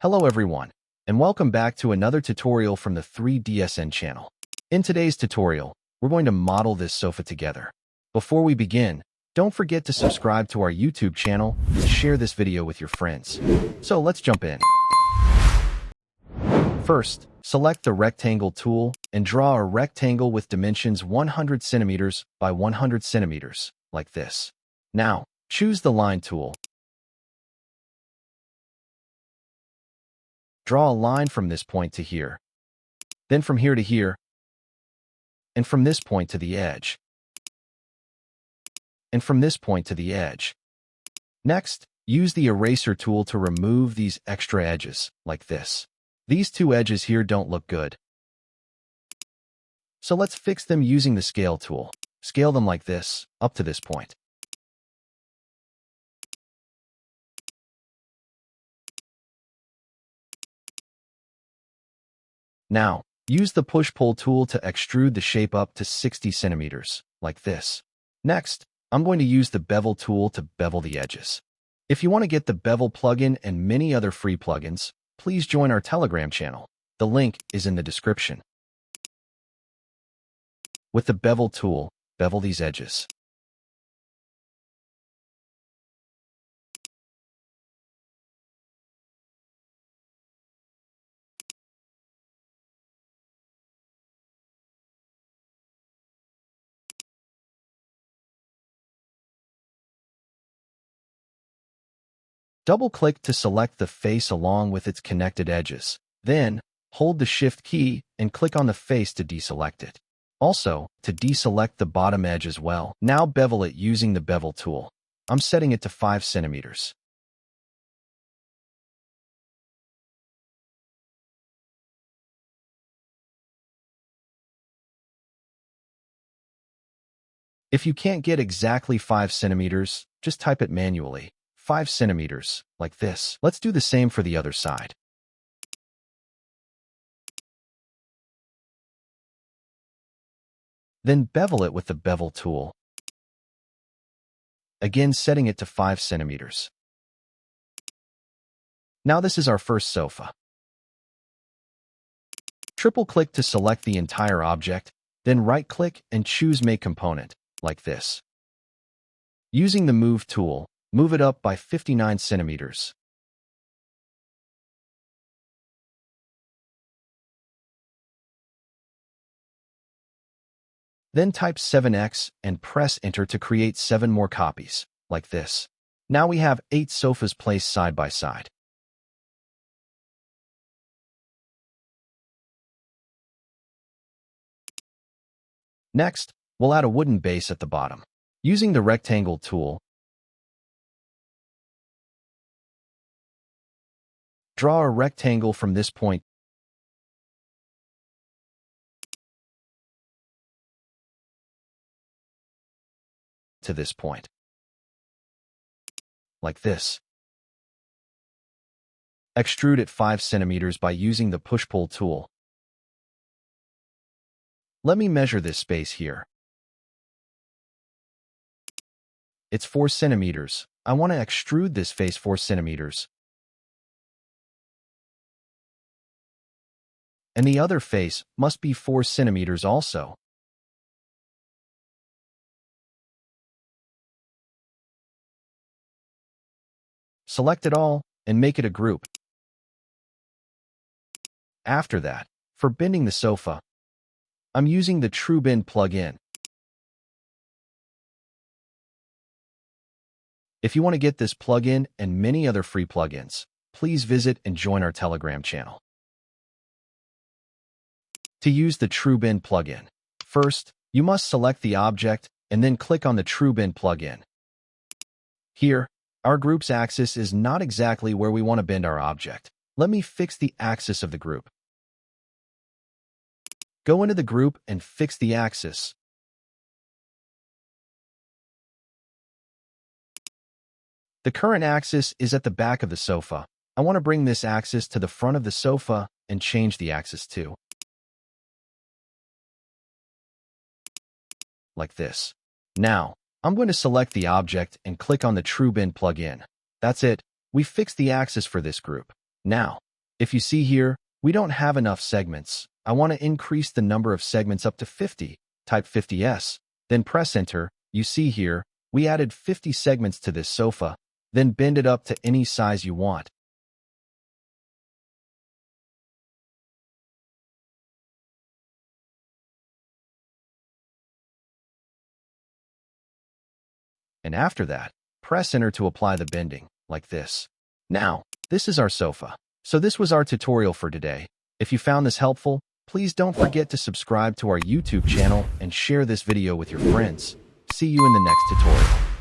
Hello everyone, and welcome back to another tutorial from the 3DSN channel. In today's tutorial, we're going to model this sofa together. Before we begin, don't forget to subscribe to our YouTube channel and share this video with your friends. So let's jump in. First, select the rectangle tool and draw a rectangle with dimensions 100 centimeters by 100 centimeters, like this. Now, choose the line tool. Draw a line from this point to here, then from here to here, and from this point to the edge, and from this point to the edge. Next, use the eraser tool to remove these extra edges, like this. These two edges here don't look good. So let's fix them using the scale tool. Scale them like this, up to this point. Now, use the push-pull tool to extrude the shape up to 60 centimeters, like this. Next, I'm going to use the bevel tool to bevel the edges. If you want to get the bevel plugin and many other free plugins, please join our Telegram channel. The link is in the description. With the bevel tool, bevel these edges. Double-click to select the face along with its connected edges. Then, hold the Shift key and click on the face to deselect it. Also, to deselect the bottom edge as well. Now bevel it using the bevel tool. I'm setting it to 5 centimeters. If you can't get exactly 5 centimeters, just type it manually. 5 centimeters, like this. Let's do the same for the other side. Then bevel it with the bevel tool. Again, setting it to 5 centimeters. Now this is our first sofa. Triple-click to select the entire object, then right-click and choose Make Component, like this. Using the Move tool, move it up by 59 centimeters. Then type 7x and press Enter to create 7 more copies, like this. Now we have 8 sofas placed side by side. Next, we'll add a wooden base at the bottom. Using the rectangle tool, draw a rectangle from this point to this point, like this. Extrude at 5 centimeters by using the push-pull tool. Let me measure this space here. It's 4 centimeters. I want to extrude this face 4 centimeters. And the other face must be 4 centimeters also. Select it all and make it a group. After that, for bending the sofa, I'm using the TrueBend plugin. If you want to get this plugin and many other free plugins, please visit and join our Telegram channel. To use the TrueBend plugin, first, you must select the object and then click on the TrueBend plugin. Here, our group's axis is not exactly where we want to bend our object. Let me fix the axis of the group. Go into the group and fix the axis. The current axis is at the back of the sofa. I want to bring this axis to the front of the sofa and change the axis too. Like this. Now, I'm going to select the object and click on the TrueBend plugin. That's it. We fixed the axis for this group. Now, If you see here, we don't have enough segments. I want to increase the number of segments up to 50. Type 50s, then press enter. You see here, we added 50 segments to this sofa, then bend it up to any size you want. And after that, press enter to apply the bending, like this. Now, this is our sofa. So this was our tutorial for today. If you found this helpful, please don't forget to subscribe to our YouTube channel and share this video with your friends. See you in the next tutorial.